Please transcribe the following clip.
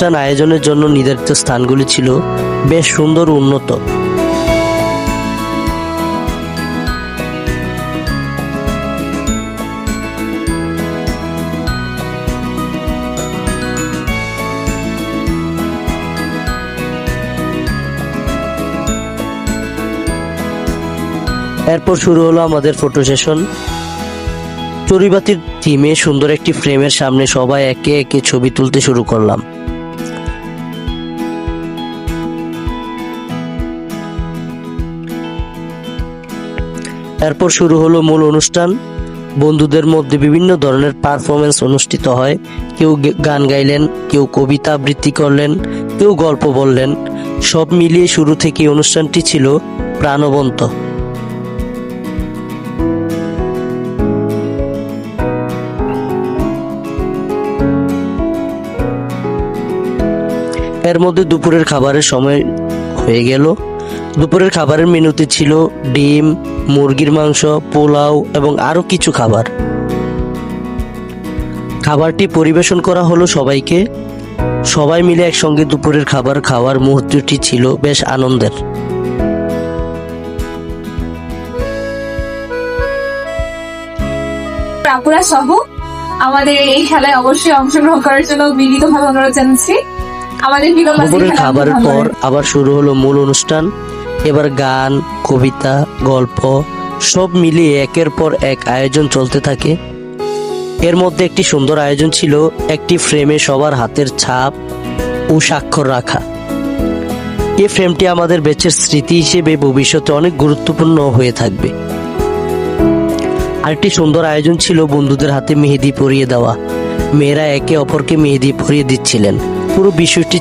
অনুষ্ঠান আয়োজনের জন্য নির্ধারিত স্থানগুলি ছিল বেশ সুন্দর ও উন্নত। এরপর শুরু হলো আমাদের ফটো সেশন। চড়ুইবাতির থিমে সুন্দর একটি ফ্রেমের সামনে সবাই একে একে ছবি তুলতে শুরু করলাম। এরপর শুরু হলো মূল অনুষ্ঠান। বন্ধুদের মধ্যে বিভিন্ন ধরনের পারফরমেন্স অনুষ্ঠিত হয়। কেউ গান গাইলেন, কেউ কবিতা আবৃত্তি করলেন, কেউ গল্প বললেন। সব মিলিয়ে শুরু থেকে অনুষ্ঠানটি ছিল প্রাণবন্ত। এর মধ্যে দুপুরের খাবারের সময় হয়ে গেল। দুপুরের খাবারের মেনুতে ছিল ডিম, মুরগির মাংস, পোলাও এবং আরো কিছু খাবার। খাবারটি পরিবেশন করা হলো সবাইকে। সবাই মিলে একসঙ্গে দুপুরের খাবার খাওয়ার মুহূর্তটি ছিল বেশ আনন্দের। আপুরা সহ আমাদের এই খেলায় অবশ্যই অংশগ্রহণ করার জন্য বিনীতভাবে অনুরোধ জানাচ্ছি। দুপুরের খাবারের পর আবার শুরু হলো মূল অনুষ্ঠান। এবার গান, কবিতা, গল্প সব মিলিয়ে একের পর এক আয়োজন চলতে থাকে। এর মধ্যে একটি সুন্দর আয়োজন ছিল একটি ফ্রেমে সবার হাতের ছাপ ও স্বাক্ষর রাখা। এই ফ্রেমটি আমাদের ব্যাচের স্মৃতি হিসেবে ভবিষ্যতে অনেক গুরুত্বপূর্ণ হয়ে থাকবে। আরেকটি সুন্দর আয়োজন ছিল বন্ধুদের হাতে মেহেদি পরিয়ে দেওয়া। মেয়েরা একে অপরকে মেহেদি পরিয়ে দিচ্ছিলেন। পুরো বিষয়টি